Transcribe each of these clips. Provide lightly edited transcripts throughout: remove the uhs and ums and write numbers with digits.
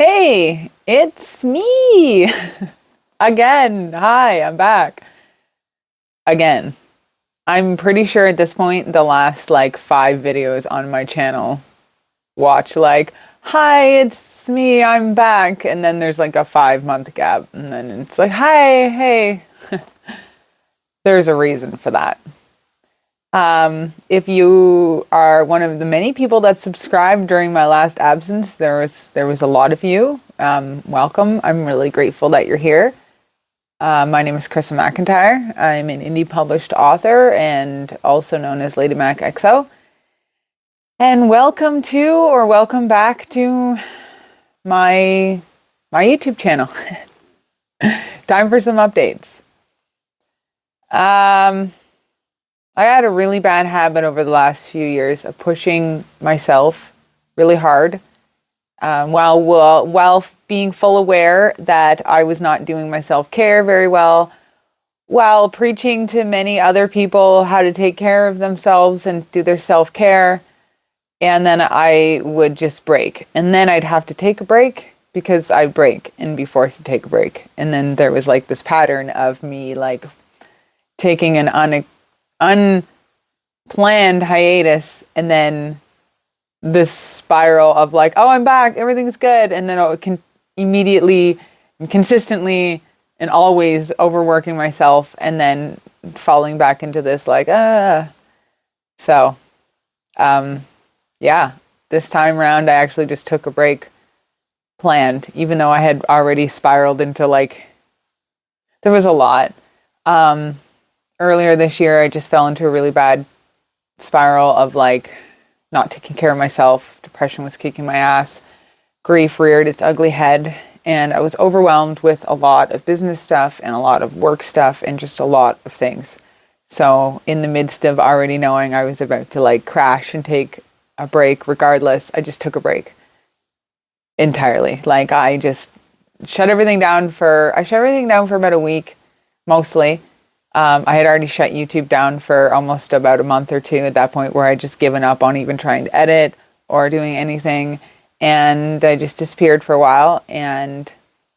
Hey, it's me again. Hi, I'm back again. I'm pretty sure at this point the last like 5 videos on my channel watch like, hi, it's me, I'm back. And then there's like a 5 month gap. And then it's like, hi, hey. There's a reason for that. If you are one of the many people that subscribed during my last absence, there was a lot of you. Welcome. I'm really grateful that you're here. My name is Krista McIntyre. I'm an indie published author and also known as ladymackxo. And welcome back to my YouTube channel. Time for some updates. I had a really bad habit over the last few years of pushing myself really hard, while being full aware that I was not doing my self-care very well, while preaching to many other people how to take care of themselves and do their self-care. And then I would just break. And then I'd have to take a break because I'd break and be forced to take a break. And then there was like this pattern of me like taking an unplanned hiatus, and then this spiral of like, oh, I'm back, everything's good, and then I can immediately and consistently and always overworking myself, and then falling back into this like so yeah, this time around I actually just took a break, planned, even though I had already spiraled into like, there was a lot. Earlier this year, I just fell into a really bad spiral of like not taking care of myself. Depression was kicking my ass. Grief reared its ugly head. And I was overwhelmed with a lot of business stuff and a lot of work stuff and just a lot of things. So in the midst of already knowing I was about to like crash and take a break regardless, I just took a break entirely. Like I just shut everything down for about a week, mostly. I had already shut YouTube down for almost about a month or two at that point, where I just given up on even trying to edit or doing anything. And I just disappeared for a while, and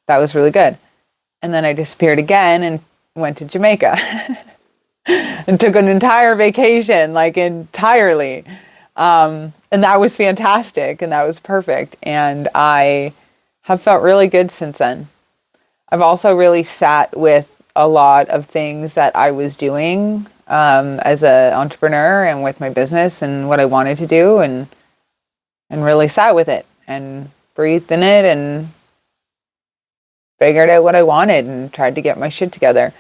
that was really good. And then I disappeared again and went to Jamaica and took an entire vacation, like entirely. And that was fantastic, and that was perfect. And I have felt really good since then. I've also really sat with a lot of things that I was doing as an entrepreneur and with my business and what I wanted to do, and really sat with it and breathed in it and figured out what I wanted and tried to get my shit together,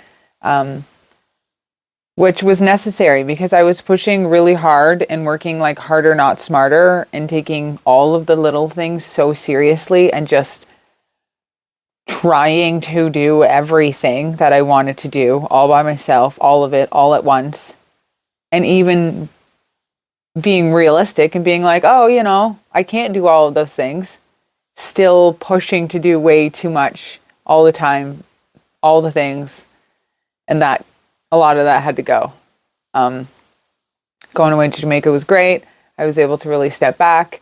which was necessary because I was pushing really hard and working like harder, not smarter, and taking all of the little things so seriously and just trying to do everything that I wanted to do all by myself, all of it, all at once. And even being realistic and being like, oh, I can't do all of those things. Still pushing to do way too much all the time, all the things. And that, a lot of that had to go. Going away to Jamaica was great. I was able to really step back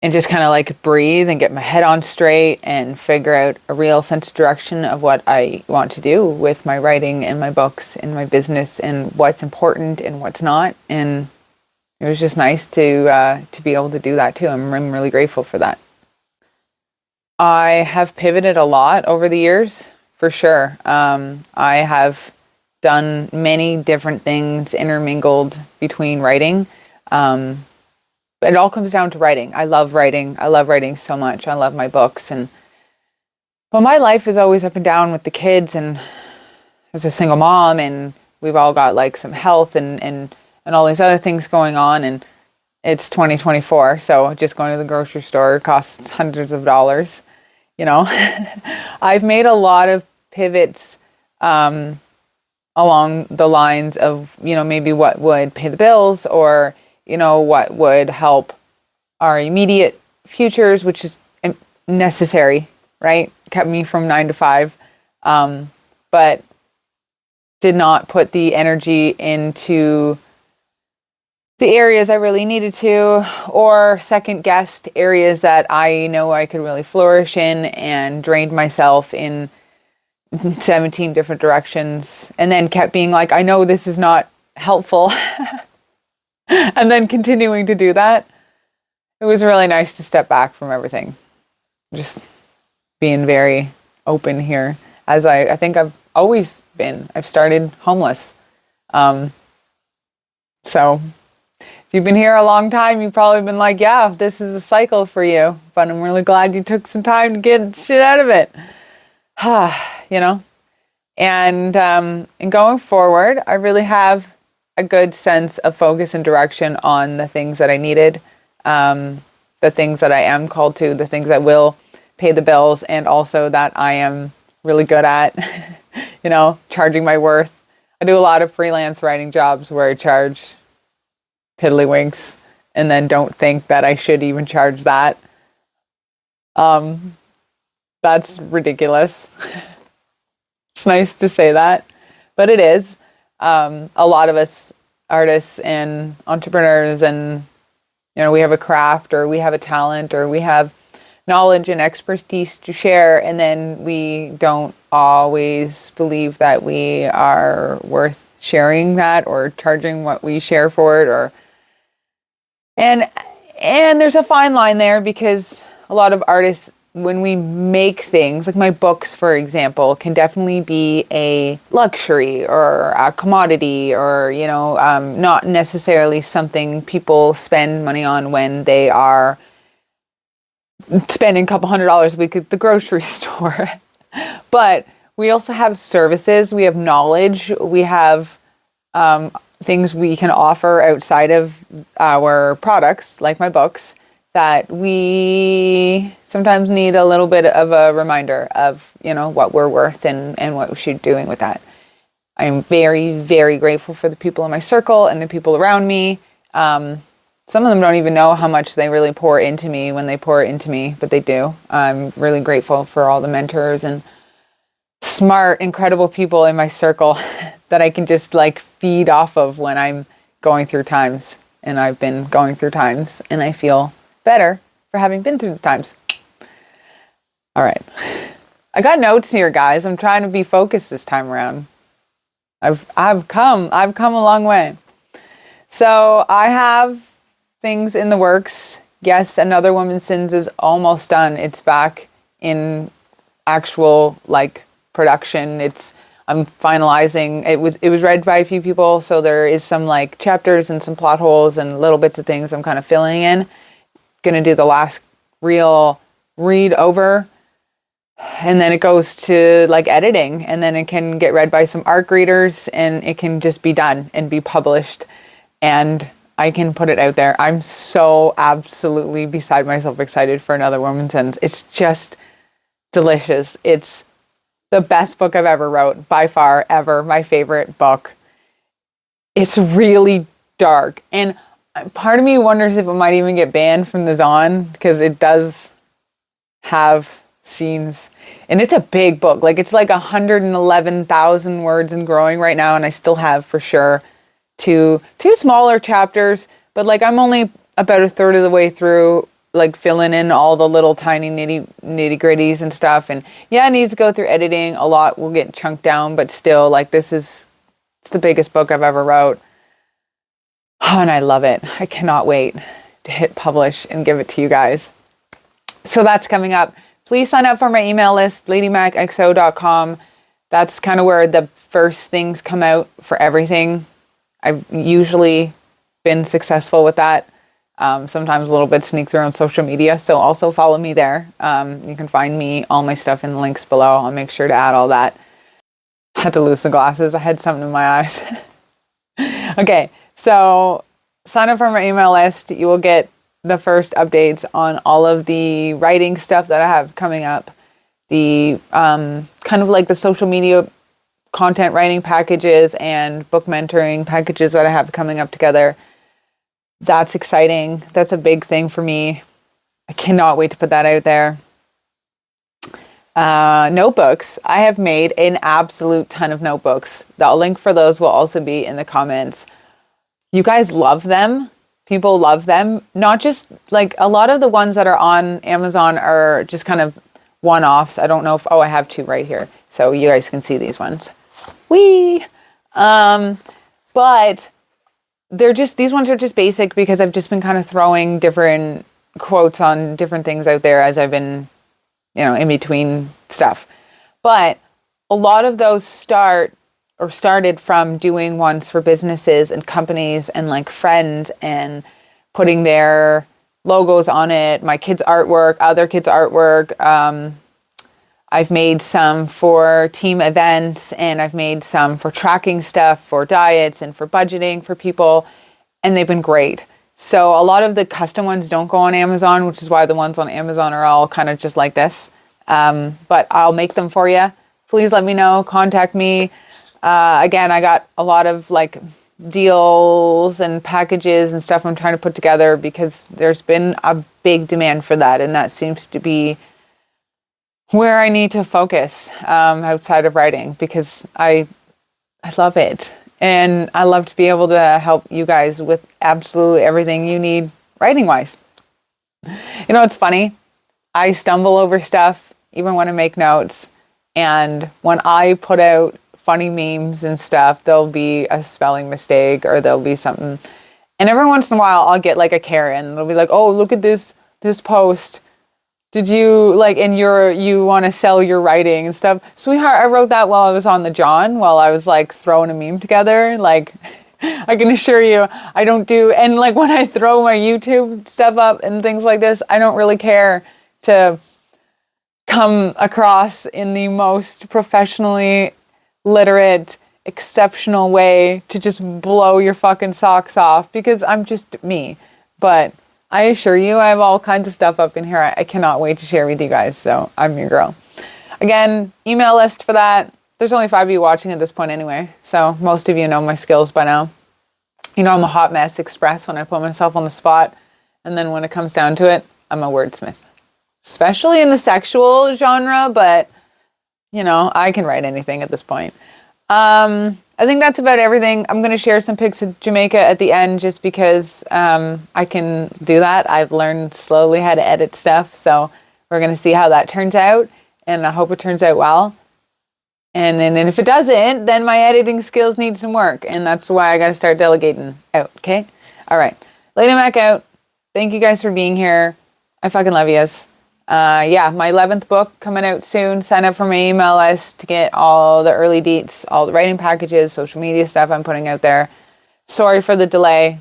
and just kind of like breathe and get my head on straight and figure out a real sense of direction of what I want to do with my writing and my books and my business and what's important and what's not. And it was just nice to be able to do that too. I'm really grateful for that. I have pivoted a lot over the years, for sure. I have done many different things intermingled between writing. It all comes down to writing. I love writing. I love writing so much. I love my books. And well, my life is always up and down with the kids and as a single mom, and we've all got like some health and all these other things going on. And it's 2024, so just going to the grocery store costs hundreds of dollars. I've made a lot of pivots along the lines of, maybe what would pay the bills, or what would help our immediate futures, which is necessary, right? Kept me from 9 to 5, but did not put the energy into the areas I really needed to, or second guessed areas that I know I could really flourish in, and drained myself in 17 different directions, and then kept being like, I know this is not helpful. And then continuing to do that. It was really nice to step back from everything. Just being very open here, as I think I've always been. I've started homeless. So if you've been here a long time, you've probably been like, yeah, this is a cycle for you. But I'm really glad you took some time to get shit out of it. You know? And going forward, I really have a good sense of focus and direction on the things that I needed, the things that I am called to, the things that will pay the bills, and also that I am really good at, charging my worth. I do a lot of freelance writing jobs where I charge piddlywinks and then don't think that I should even charge that. That's ridiculous. It's nice to say that, but it is. A lot of us artists and entrepreneurs, and we have a craft, or we have a talent, or we have knowledge and expertise to share, and then we don't always believe that we are worth sharing that or charging what we share for it, and there's a fine line there, because a lot of artists, when we make things, like my books, for example, can definitely be a luxury or a commodity, or, not necessarily something people spend money on when they are spending a couple $100s a week at the grocery store. But we also have services, we have knowledge, we have things we can offer outside of our products, like my books, that we sometimes need a little bit of a reminder of, what we're worth and what we should be doing with that. I'm very, very grateful for the people in my circle and the people around me. Some of them don't even know how much they really pour into me when they pour into me, but they do. I'm really grateful for all the mentors and smart, incredible people in my circle that I can just feed off of when I'm going through times. And I've been going through times, and I feel better for having been through the times. All right. I got notes here, guys. I'm trying to be focused this time around. I've come a long way. So I have things in the works. Yes, Another Woman's Sins is almost done. It's back in actual production. I'm finalizing. It was read by a few people, so there is some chapters and some plot holes and little bits of things I'm kind of filling in. Gonna do the last real read over, and then it goes to editing, and then it can get read by some ARC readers, and it can just be done and be published, and I can put it out there. I'm so absolutely beside myself excited for Another Woman's Sins. It's just delicious. It's the best book I've ever wrote, by far, ever. My favorite book. It's really dark, and part of me wonders if it might even get banned from the Zon, because it does have scenes, and it's a big book. It's 111,000 words and growing right now, and I still have for sure two smaller chapters, but I'm only about a third of the way through, filling in all the little tiny nitty gritties and stuff. And yeah, it needs to go through editing. A lot will get chunked down, but still, it's the biggest book I've ever wrote. Oh, and I love it. I cannot wait to hit publish and give it to you guys. So that's coming up. Please sign up for my email list, ladymackxo.com. That's kind of where the first things come out for everything. I've usually been successful with that. Sometimes a little bit sneak through on social media. So also follow me there. You can find me, all my stuff in the links below. I'll make sure to add all that. I had to lose the glasses. I had something in my eyes. Okay. So sign up for my email list. You will get the first updates on all of the writing stuff that I have coming up. The kind of the social media content writing packages and book mentoring packages that I have coming up together. That's exciting. That's a big thing for me. I cannot wait to put that out there. Notebooks. I have made an absolute ton of notebooks. The link for those will also be in the comments. You guys love them. People love them. Not just like a lot of the ones that are on Amazon are just kind of one-offs. I don't know if, I have 2 right here. So you guys can see these ones. Whee! But these ones are just basic because I've just been kind of throwing different quotes on different things out there as I've been, in between stuff. But a lot of those started from doing ones for businesses and companies and like friends and putting their logos on it, my kids' artwork, other kids' artwork. I've made some for team events, and I've made some for tracking stuff, for diets and for budgeting for people, and they've been great. So a lot of the custom ones don't go on Amazon, which is why the ones on Amazon are all kind of just like this. But I'll make them for you. Please let me know, contact me. Again, I got a lot of like deals and packages and stuff I'm trying to put together because there's been a big demand for that, and that seems to be where I need to focus outside of writing, because I love it, and I love to be able to help you guys with absolutely everything you need writing wise. It's funny, I stumble over stuff even when I make notes, and when I put out funny memes and stuff, there'll be a spelling mistake or there'll be something, and every once in a while I'll get like a Karen. They'll be like, oh, look at this post, did you like, and you want to sell your writing and stuff, sweetheart, I wrote that while I was on the John, while I was like throwing a meme together. Like, I can assure you I don't do, and like when I throw my YouTube stuff up and things like this, I don't really care to come across in the most professionally literate, exceptional way to just blow your fucking socks off, because I'm just me. But I assure you, I have all kinds of stuff up in here I cannot wait to share with you guys. So I'm your girl. Again, email list for that. There's only 5 of you watching at this point anyway, so most of you know my skills by now. I'm a hot mess express when I put myself on the spot, and then when it comes down to it, I'm a wordsmith. Especially in the sexual genre, but I can write anything at this point. I think that's about everything. I'm going to share some pics of Jamaica at the end just because I can do that. I've learned slowly how to edit stuff, so we're going to see how that turns out, and I hope it turns out well. And if it doesn't, then my editing skills need some work, and that's why I got to start delegating out, okay? All right. Lady Mac out. Thank you guys for being here. I fucking love yous. My 11th book coming out soon. Sign up for my email list to get all the early deets, all the writing packages, social media stuff I'm putting out there. Sorry for the delay.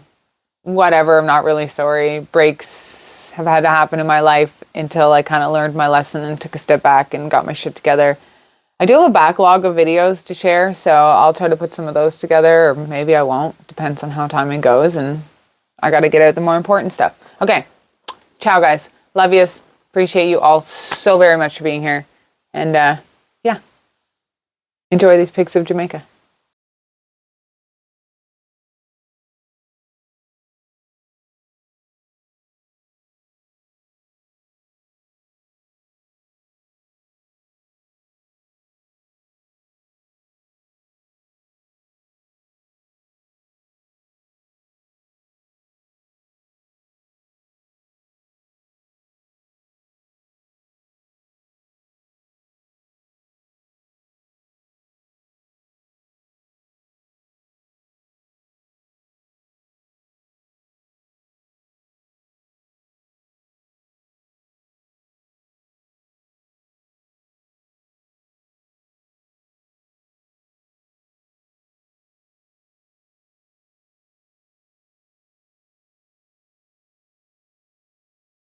Whatever, I'm not really sorry. Breaks have had to happen in my life until I kind of learned my lesson and took a step back and got my shit together. I do have a backlog of videos to share, so I'll try to put some of those together, or maybe I won't. Depends on how timing goes, and I got to get out the more important stuff. Okay, ciao guys. Love yous. Appreciate you all so very much for being here. And, enjoy these pics of Jamaica.